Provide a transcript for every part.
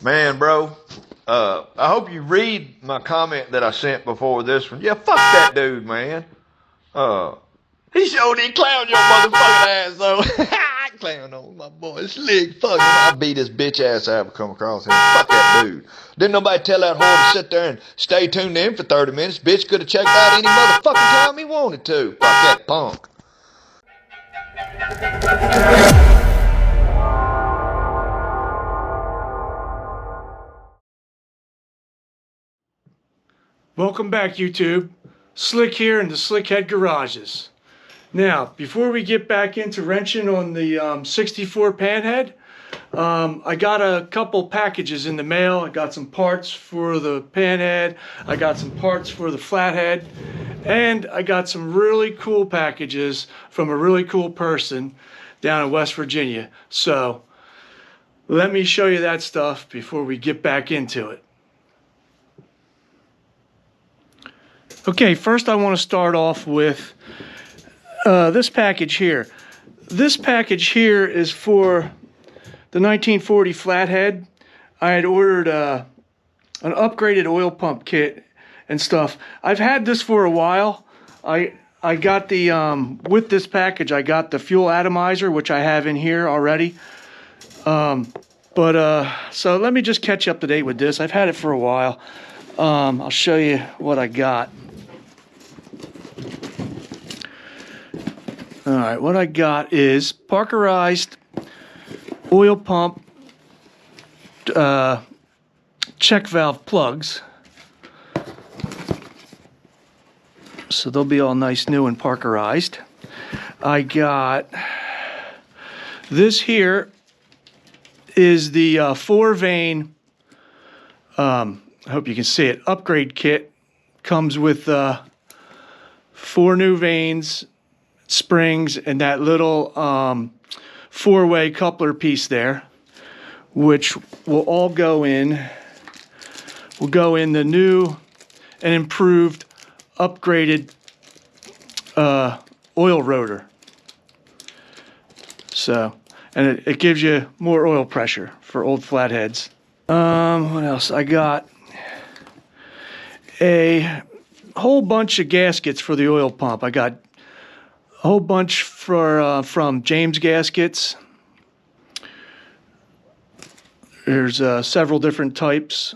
Man, bro, I hope you read my comment that I sent before this one. Yeah, fuck that dude, man. Uh, he sure did clown your motherfucking ass, though. I clown on my boy Slick. Fuck him. I beat his bitch ass I ever come across him. Fuck that dude. Didn't nobody tell that whore to sit there and stay tuned in for 30 minutes. Bitch could have checked out any motherfucking time he wanted to. Fuck that punk. Welcome back, YouTube. Slick here in the Slickhead Garages. Now, before we get back into wrenching on the 64 Panhead, I got a couple packages in the mail. I got some parts for the Panhead, I got some parts for the Flathead, and I got some really cool packages from a really cool person down in West Virginia. So, let me show you that stuff before we get back into it. Okay, first I want to start off with this package here. This package here is for the 1940 Flathead. I had ordered an upgraded oil pump kit and stuff. I've had this for a while. I got the, with this package, I got the fuel atomizer, which I have in here already. So let me just catch you up to date with this. I've had it for a while. I'll show you what I got. Alright, what I got is Parkerized oil pump check valve plugs. So they'll be all nice, new, and Parkerized. I got this here is the 4-vein, I hope you can see it, upgrade kit. Comes with 4 new vanes, springs, and that little 4-way coupler piece there, which will all go in the new and improved upgraded oil rotor. So, and it gives you more oil pressure for old flatheads. What else? I got a whole bunch of gaskets for the oil pump. I got a whole bunch from James Gaskets. There's several different types.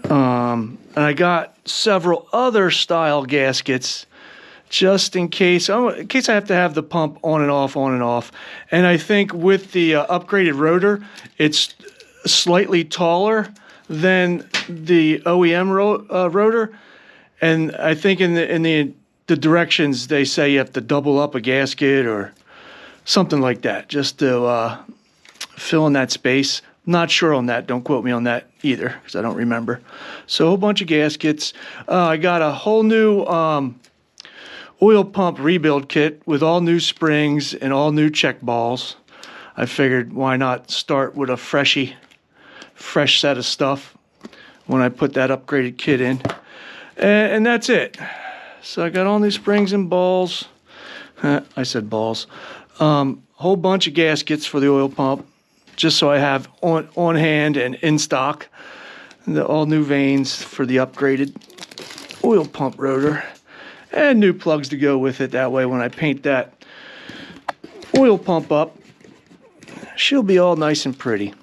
And I got several other style gaskets just in case I have to have the pump on and off, on and off. And I think with the upgraded rotor, it's slightly taller than the OEM rotor. And I think in the directions they say you have to double up a gasket or something like that just to fill in that space. Not sure on that. Don't quote me on that either because I don't remember. So a whole bunch of gaskets. I got a whole new oil pump rebuild kit with all new springs and all new check balls. I figured why not start with a fresh set of stuff when I put that upgraded kit in. And that's it. So I got all new springs and balls. I said balls. Whole bunch of gaskets for the oil pump, just so I have on hand and in stock. All new vanes for the upgraded oil pump rotor, and new plugs to go with it. That way, when I paint that oil pump up, she'll be all nice and pretty.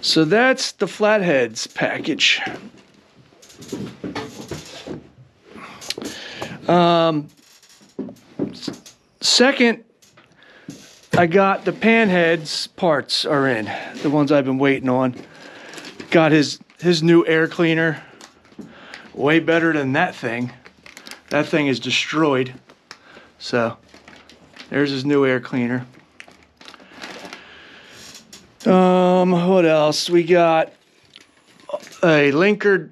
So that's the Flatheads package. Second, I got the Panheads parts are in, the ones I've been waiting on. Got his new air cleaner, way better than that thing. That thing is destroyed. So there's his new air cleaner. What else? We got a linkered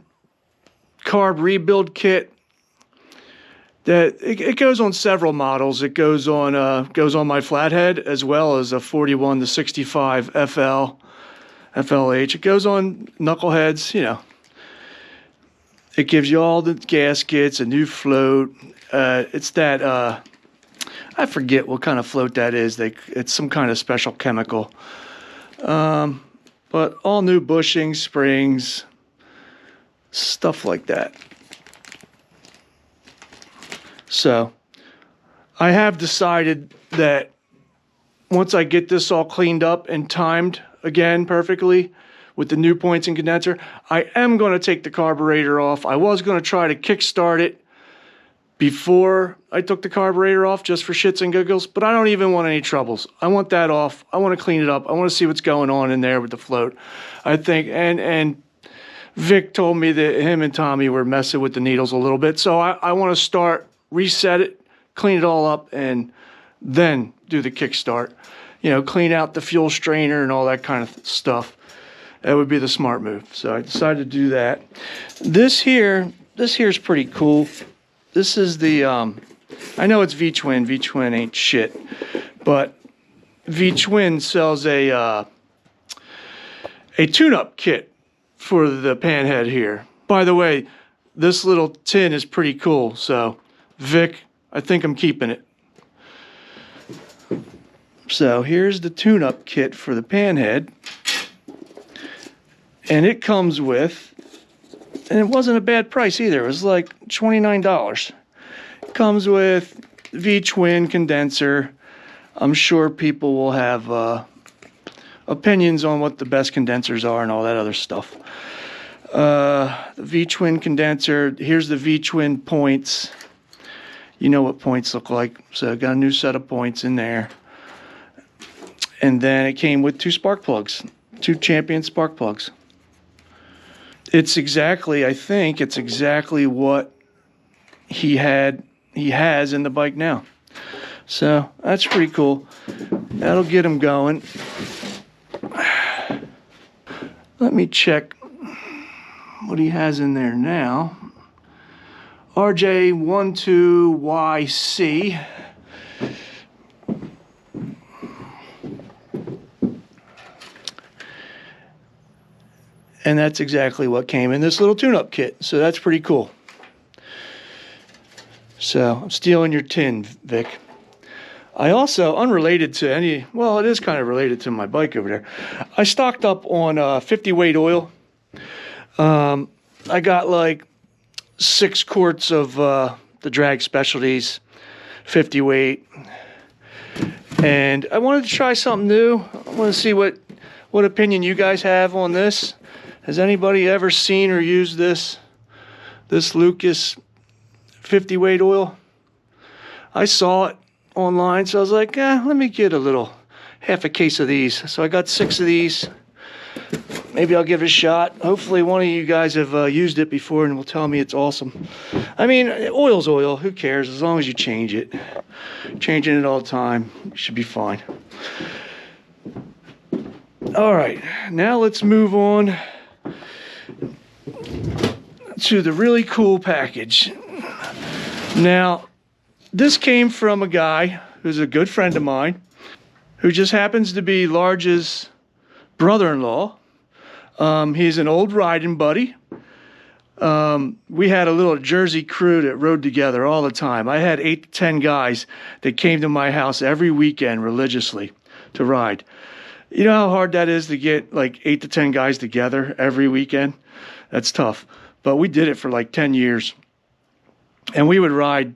carb rebuild kit. That it goes on several models. It goes on my Flathead as well as a 41 to 65 FLH. It goes on knuckleheads, you know. It gives you all the gaskets, a new float. It's that I forget what kind of float that is. It's some kind of special chemical. but all new bushings, springs, stuff like that. So I have decided that once I get this all cleaned up and timed again perfectly with the new points and condenser, I am going to take the carburetor off. I was going to try to kickstart it before I took the carburetor off just for shits and giggles, but I don't even want any troubles. I want that off. I want to clean it up. I want to see what's going on in there with the float. I think, and Vic told me that him and Tommy were messing with the needles a little bit, so I want to start, reset it, clean it all up, and then do the kickstart. You know, clean out the fuel strainer and all that kind of stuff. That would be the smart move. So I decided to do that. This here is pretty cool. This is the, I know it's V-Twin. V-Twin ain't shit. But V-Twin sells a tune-up kit for the Panhead here. By the way, this little tin is pretty cool. So, Vic, I think I'm keeping it. So, here's the tune-up kit for the Panhead. And it comes with, and it wasn't a bad price either. It was like $29. It comes with V-Twin condenser. I'm sure people will have opinions on what the best condensers are and all that other stuff. The V-Twin condenser. Here's the V-Twin points. You know what points look like. So I got a new set of points in there. And then it came with 2 spark plugs. 2 Champion spark plugs. It's exactly, I think it's exactly what he has in the bike now. So that's pretty cool. That'll get him going. Let me check what he has in there now. RJ12YC. And that's exactly what came in this little tune-up kit. So that's pretty cool. So I'm stealing your tin, Vic. I also, unrelated to any, well, it is kind of related to my bike over there. I stocked up on 50 weight oil. I got like 6 quarts of the Drag Specialties 50 weight. And I wanted to try something new. I want to see what opinion you guys have on this. Has anybody ever seen or used this Lucas 50 weight oil? I saw it online, so I was like, let me get half a case of these. So I got 6 of these. Maybe I'll give it a shot. Hopefully one of you guys have used it before and will tell me it's awesome. I mean, oil's oil. Who cares? As long as you change it. Changing it all the time. You should be fine. All right. Now let's move on to the really cool package. Now, this came from a guy who's a good friend of mine who just happens to be Large's brother-in-law. He's an old riding buddy. We had a little Jersey crew that rode together all the time. I had 8 to 10 guys that came to my house every weekend religiously to ride. You know how hard that is to get like 8 to 10 guys together every weekend? That's tough. But we did it for like 10 years. And we would ride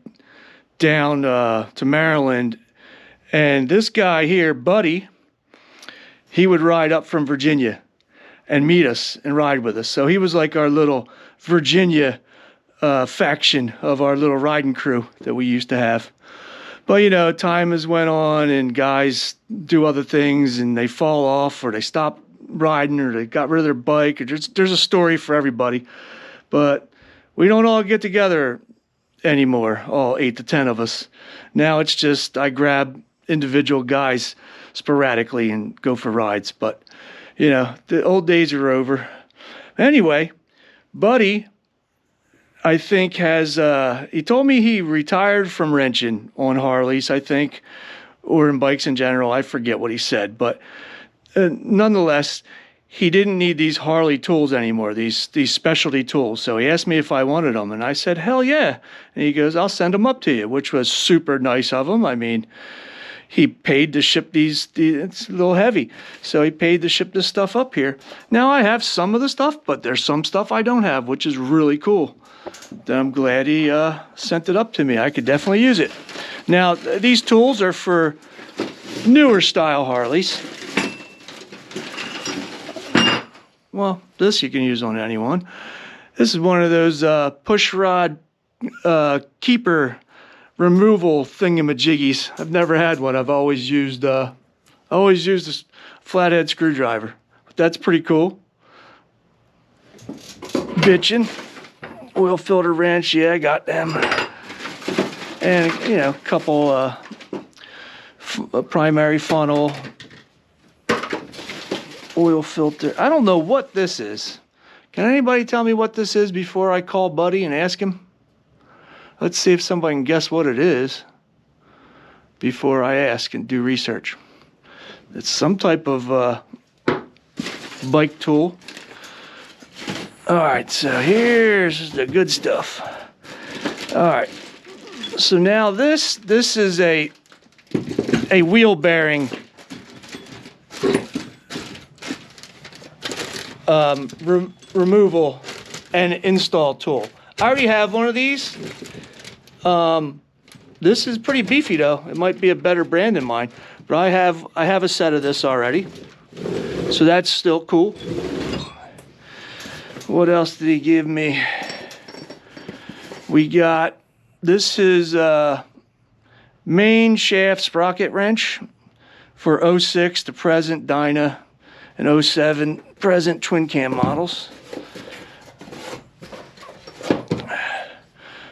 down to Maryland. And this guy here, Buddy, he would ride up from Virginia and meet us and ride with us. So he was like our little Virginia faction of our little riding crew that we used to have. But, you know, time has went on and guys do other things and they fall off or they stop riding or they got rid of their bike. Or there's a story for everybody. But we don't all get together anymore, all 8 to 10 of us. Now it's just I grab individual guys sporadically and go for rides. But, you know, the old days are over. Anyway, Buddy, I think he told me he retired from wrenching on Harleys, I think, or in bikes in general. I forget what he said, but nonetheless, he didn't need these Harley tools anymore, these specialty tools. So he asked me if I wanted them, and I said, hell yeah. And he goes, I'll send them up to you, which was super nice of him. I mean, he paid to ship it's a little heavy, so he paid to ship this stuff up here. Now I have some of the stuff, but there's some stuff I don't have, which is really cool. Then I'm glad he sent it up to me. I could definitely use it. Now these tools are for newer style Harleys. Well, this you can use on anyone. This is one of those push rod keeper removal thingamajiggies. I've never had one. I've always used a flathead screwdriver. But that's pretty cool. Bitchin'. Oil filter wrench, yeah, I got them. And you know, a couple primary funnel, oil filter. I don't know what this is. Can anybody tell me what this is before I call Buddy and ask him? Let's see if somebody can guess what it is before I ask and do research. It's some type of bike tool. All right, so here's the good stuff. All right, so now this is a wheel bearing removal and install tool. I already have one of these. This is pretty beefy though. It might be a better brand than mine, but I have a set of this already, so that's still cool. What else did he give me? We got, this is main shaft sprocket wrench for 06 to present Dyna and 07 present twin cam models.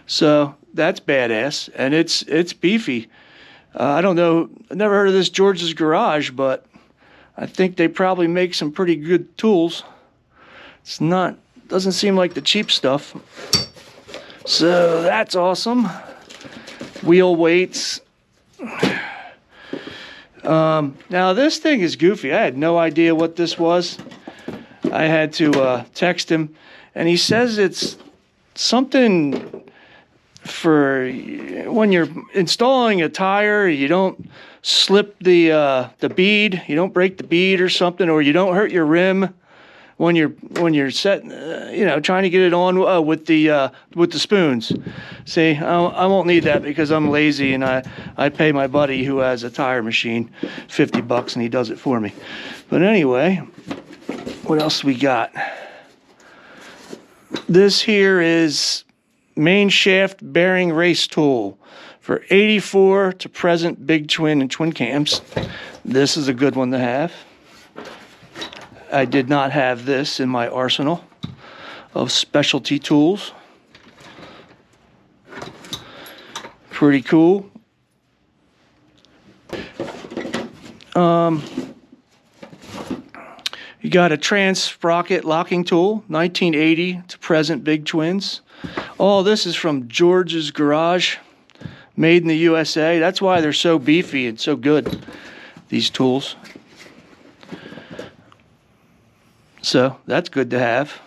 So that's badass, and it's beefy. I don't know, I've never heard of this George's Garage, but I think they probably make some pretty good tools. It's not, doesn't seem like the cheap stuff. So that's awesome. Wheel weights. Now this thing is goofy. I had no idea what this was. I had to text him, and he says it's something for when you're installing a tire, you don't slip the bead, you don't break the bead or something, or you don't hurt your rim when you're setting, trying to get it on with the spoons. See, I won't need that because I'm lazy, and I pay my buddy who has a tire machine $50 and he does it for me. But anyway, what else we got? This here is main shaft bearing race tool for 84 to present big twin and twin cams. This is a good one to have. I did not have this in my arsenal of specialty tools. Pretty cool. You got a trans sprocket locking tool, 1980 to present big twins. All this is from George's Garage, made in the USA. That's why they're so beefy and so good, these tools. So that's good to have.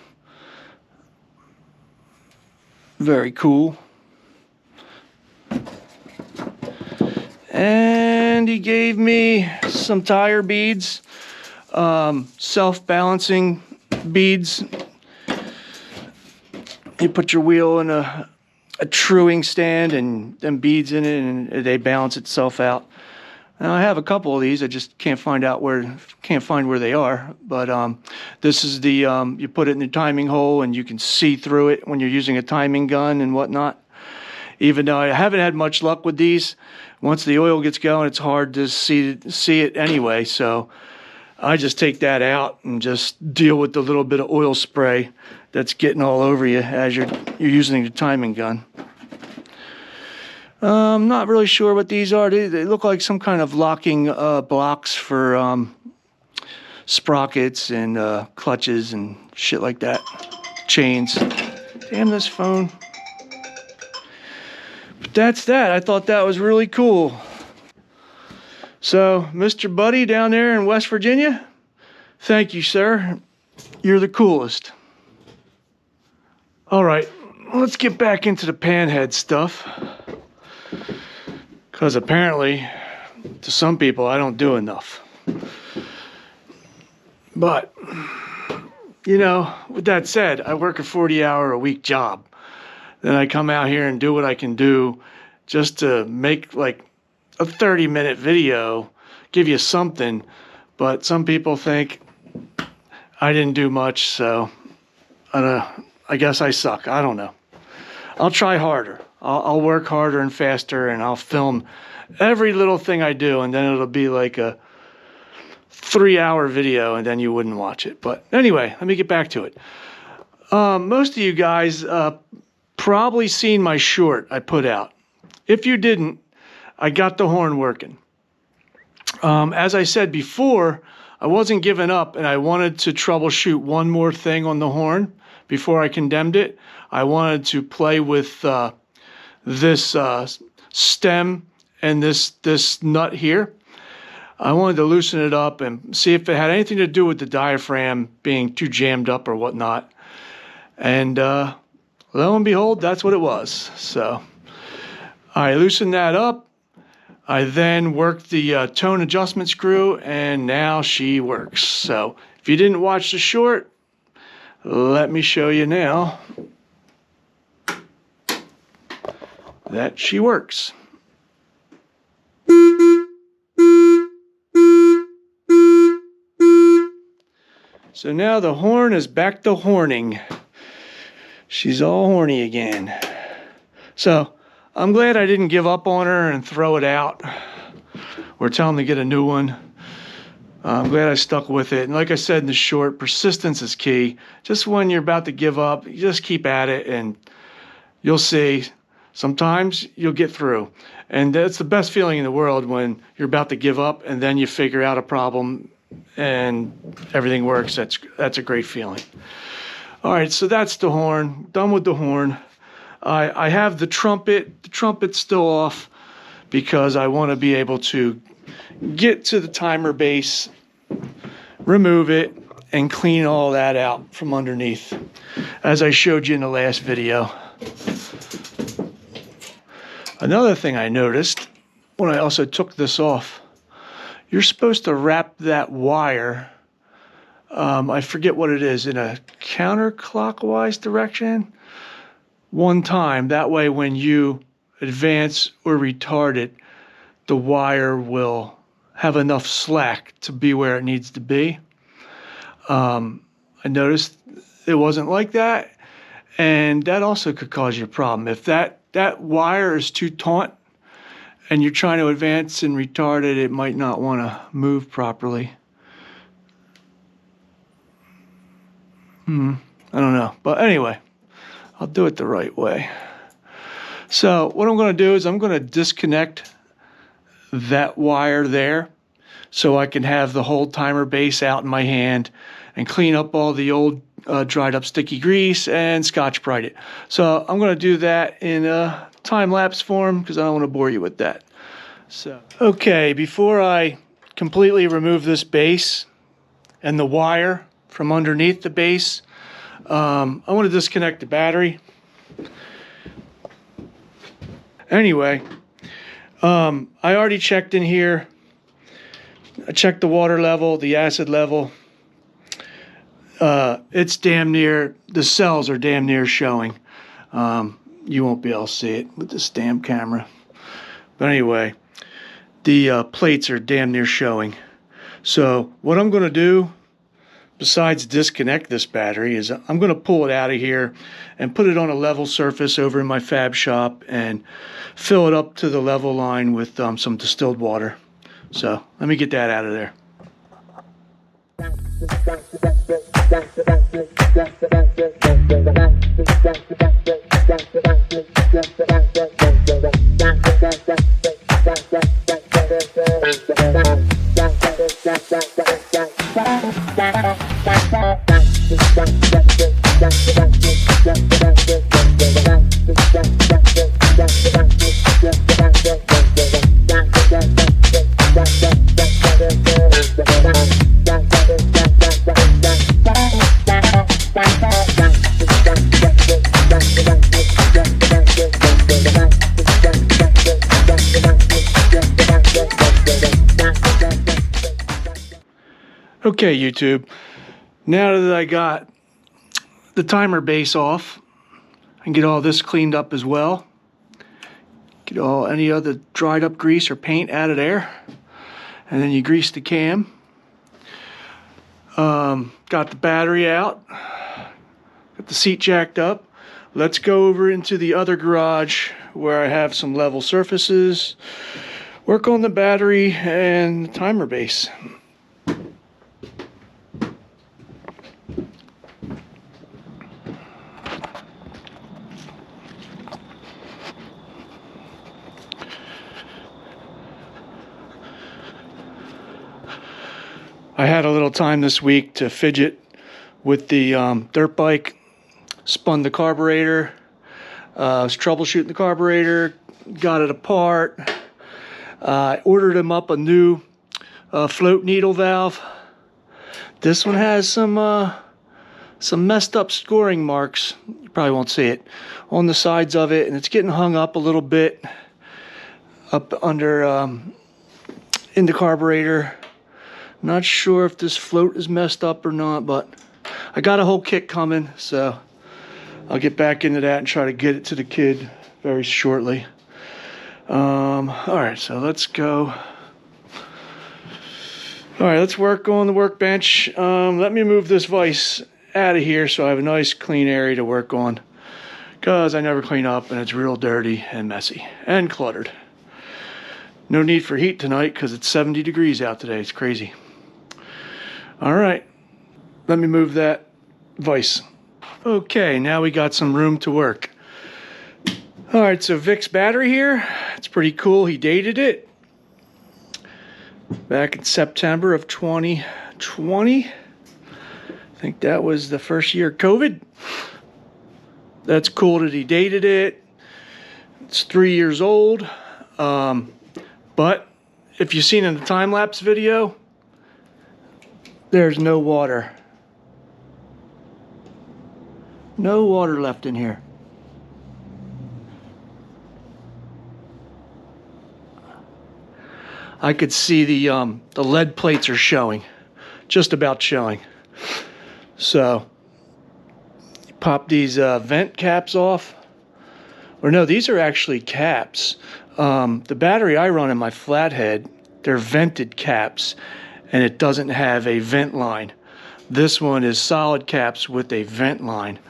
Very cool. And he gave me some tire beads, self-balancing beads. You put your wheel in a truing stand and them beads in it, and they balance itself out. Now I have a couple of these. I just can't find where they are. But this is the you put it in the timing hole, and you can see through it when you're using a timing gun and whatnot. Even though I haven't had much luck with these, once the oil gets going, it's hard to see it anyway. So I just take that out and just deal with the little bit of oil spray that's getting all over you as you're using the timing gun. I'm not really sure what these are. They look like some kind of locking blocks for sprockets and clutches and shit like that. Chains. Damn this phone. But that's that. I thought that was really cool. So, Mr. Buddy down there in West Virginia, thank you, sir. You're the coolest. All right, let's get back into the Panhead stuff. Because apparently to some people, I don't do enough. But, you know, with that said, I work a 40-hour-a-week job. Then I come out here and do what I can do just to make like a 30-minute video, give you something. But some people think I didn't do much, so I guess I suck. I don't know. I'll try harder. I'll work harder and faster, and I'll film every little thing I do, and then it'll be like a 3-hour video, and then you wouldn't watch it. But anyway, let me get back to it. Most of you guys probably seen my short I put out. If you didn't, I got the horn working. As I said before, I wasn't giving up, and I wanted to troubleshoot one more thing on the horn before I condemned it. I wanted to play with this stem and this nut here. I wanted to loosen it up and see if it had anything to do with the diaphragm being too jammed up or whatnot. And lo and behold, that's what it was. So I loosened that up. I then worked the tone adjustment screw, and now she works. So if you didn't watch the short, let me show you now that she works. So now the horn is back to horning. She's all horny again. So I'm glad I didn't give up on her and throw it out or tell them to get a new one. I'm glad I stuck with it. And like I said in the short, persistence is key. Just when you're about to give up, you just keep at it, and you'll see. Sometimes you'll get through. And that's the best feeling in the world, when you're about to give up and then you figure out a problem and everything works. That's a great feeling. All right, so that's the horn. Done with the horn. I have the trumpet. The trumpet's still off because I want to be able to get to the timer base, remove it, and clean all that out from underneath, as I showed you in the last video. Another thing I noticed when I also took this off, you're supposed to wrap that wire, I forget what it is, in a counterclockwise direction one time. That way when you advance or retard it, the wire will have enough slack to be where it needs to be. I noticed it wasn't like that, and that also could cause you a problem. If that wire is too taut and you're trying to advance and retard it, it might not want to move properly. I don't know. But anyway, I'll do it the right way. So what I'm going to do is I'm going to disconnect that wire there so I can have the whole timer base out in my hand and clean up all the old dried up sticky grease and Scotch-Brite it. So I'm going to do that in a time-lapse form because I don't want to bore you with that. So, okay, before I completely remove this base and the wire from underneath the base, I want to disconnect the battery. Anyway, I already checked in here. I checked the water level, the acid level. It's damn near, the cells are damn near showing. You won't be able to see it with this damn camera. But anyway, the plates are damn near showing. So what I'm going to do, besides disconnect this battery, is I'm going to pull it out of here and put it on a level surface over in my fab shop and fill it up to the level line with some distilled water. So let me get that out of there. Okay, YouTube. Now that I got the timer base off, I can get all this cleaned up as well. Get any other dried up grease or paint out of there. And then you grease the cam. Got the battery out. Got the seat jacked up. Let's go over into the other garage where I have some level surfaces. Work on the battery and the timer base. I had a little time this week to fidget with the dirt bike. Spun the carburetor. I was troubleshooting the carburetor. Got it apart. Ordered him up a new float needle valve. This one has some messed up scoring marks. You probably won't see it on the sides of it, and it's getting hung up a little bit up under in the carburetor. Not sure if this float is messed up or not, but I got a whole kit coming, so I'll get back into that and try to get it to the kid very shortly. All right, so let's go. All right, let's work on the workbench. Let me move this vise out of here so I have a nice clean area to work on, because I never clean up and it's real dirty and messy and cluttered. No need for heat tonight because it's 70 degrees out today. It's crazy. All right, let me move that vise. Okay, now we got some room to work. All right, so Vic's battery here, it's pretty cool. He dated it back in September of 2020. I think that was the first year of COVID. That's cool that he dated it. It's 3 years old. But if you've seen in the time-lapse video, there's no water. No water left in here. I could see the lead plates are showing, just about showing. So, you pop these vent caps off. Or no, these are actually caps. The battery I run in my Flathead, they're vented caps, and it doesn't have a vent line. This one is solid caps with a vent line.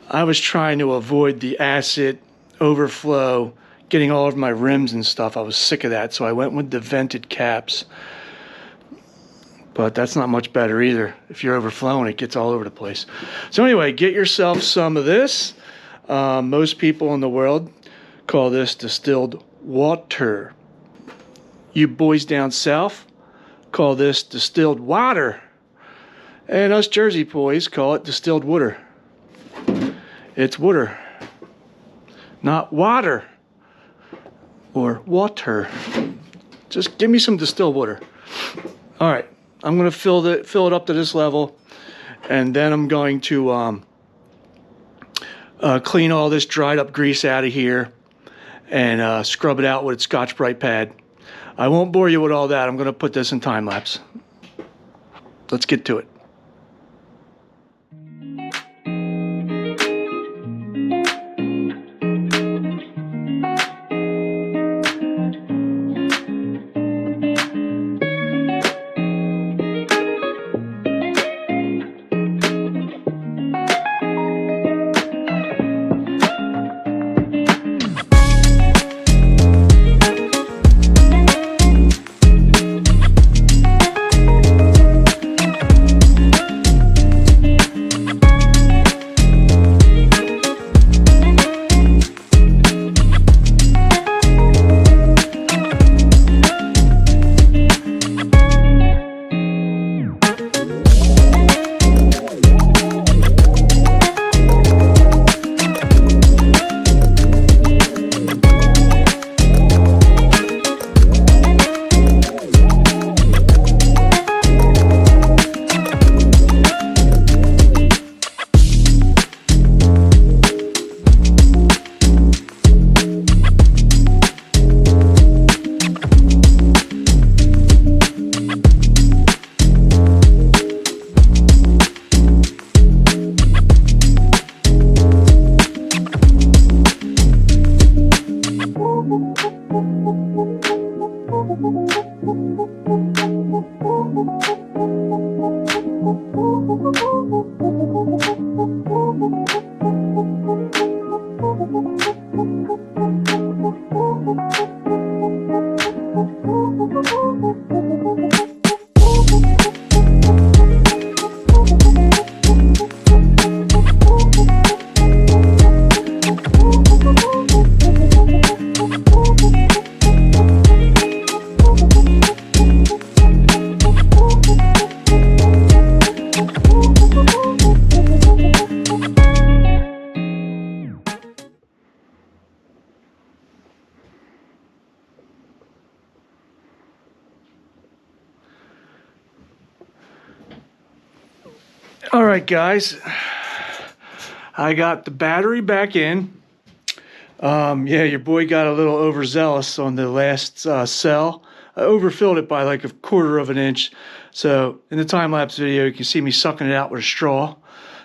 I was trying to avoid the acid overflow getting all over my rims and stuff. I was sick of that, so I went with the vented caps. But that's not much better either. If you're overflowing, it gets all over the place. So anyway, get yourself some of this. Most people in the world call this distilled water. You boys down south call this distilled water. And us Jersey boys call it distilled water. It's water, not water or water. Just give me some distilled water. All right, I'm going to fill it up to this level, and then I'm going to clean all this dried up grease out of here and scrub it out with a Scotch-Brite pad. I won't bore you with all that. I'm going to put this in time lapse. Let's get to it. All right, guys, I got the battery back in. Yeah, your boy got a little overzealous on the last cell. I overfilled it by like 1/4 of an inch. So in the time-lapse video, you can see me sucking it out with a straw.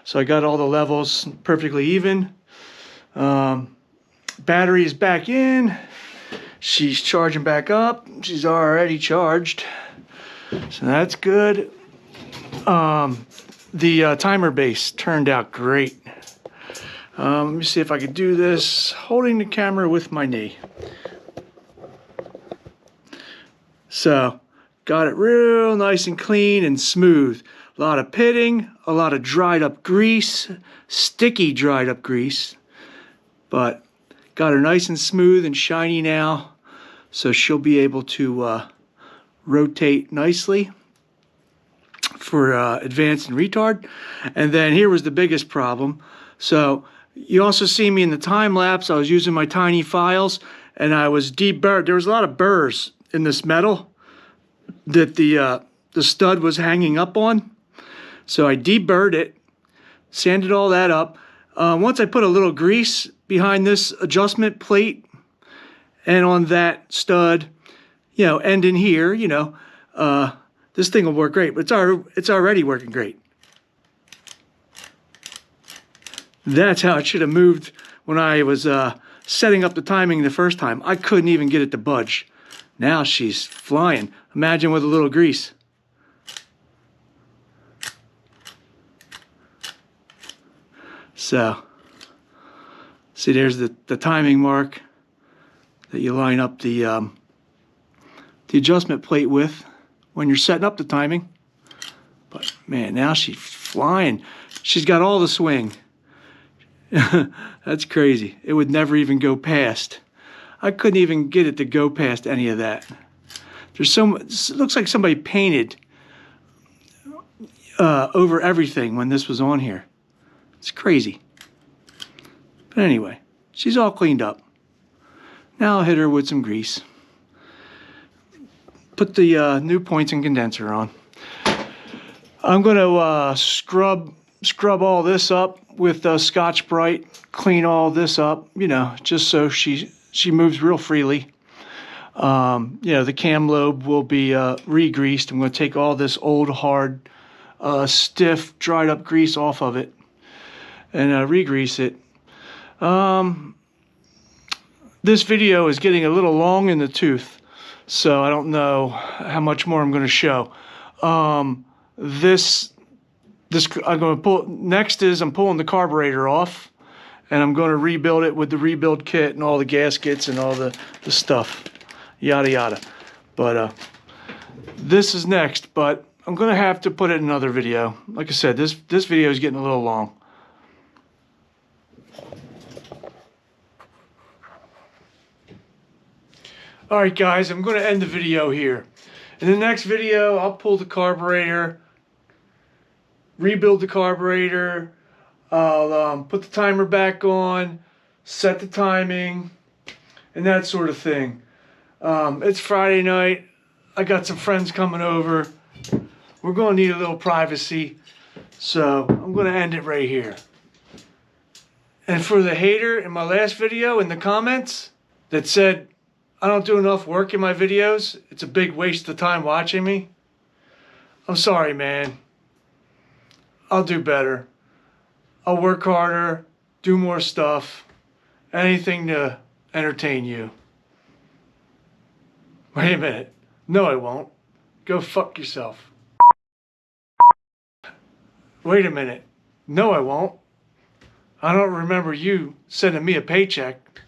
So I got all the levels perfectly even. Battery is back in. She's charging back up. She's already charged. So that's good. The timer base turned out great. Let me see if I could do this holding the camera with my knee. So, got it real nice and clean and smooth. A lot of pitting, a lot of dried up grease, sticky dried up grease. But got her nice and smooth and shiny now. So she'll be able to rotate nicely for advance and retard. And then here was the biggest problem. So you also see me in the time lapse. I was using my tiny files and I was deburred. There was a lot of burrs in this metal that the stud was hanging up on. So I deburred it, sanded all that up. Once I put a little grease behind this adjustment plate and on that stud, you know, and in here, you know, this thing will work great, but it's already working great. That's how it should have moved when I was setting up the timing the first time. I couldn't even get it to budge. Now she's flying. Imagine with a little grease. So, see, there's the timing mark that you line up the adjustment plate with when you're setting up the timing. But man, now she's flying. She's got all the swing. That's crazy. It would never even go past. I couldn't even get it to go past any of that. There's so much, it looks like somebody painted over everything when this was on here. It's crazy. But anyway, she's all cleaned up. Now I'll hit her with some grease. Put the new points and condenser on. I'm going to scrub all this up with Scotch-Brite. Clean all this up, you know, just so she moves real freely. You know, the cam lobe will be re-greased. I'm going to take all this old, hard, stiff, dried up grease off of it and re-grease it. This video is getting a little long in the tooth, so I don't know how much more I'm going to show. This I'm going to pull. Next is I'm pulling the carburetor off, and I'm going to rebuild it with the rebuild kit and all the gaskets and all the stuff, yada yada. But this is next. But I'm going to have to put it in another video. Like I said, this video is getting a little long. All right, guys, I'm going to end the video here. In the next video, I'll pull the carburetor, rebuild the carburetor, I'll put the timer back on, set the timing, and that sort of thing. It's Friday night. I got some friends coming over. We're going to need a little privacy, so I'm going to end it right here. And for the hater in my last video in the comments that said, I don't do enough work in my videos, it's a big waste of time watching me, I'm sorry, man. I'll do better. I'll work harder, do more stuff, anything to entertain you. Wait a minute. No, I won't. Go fuck yourself. Wait a minute. No, I won't. I don't remember you sending me a paycheck.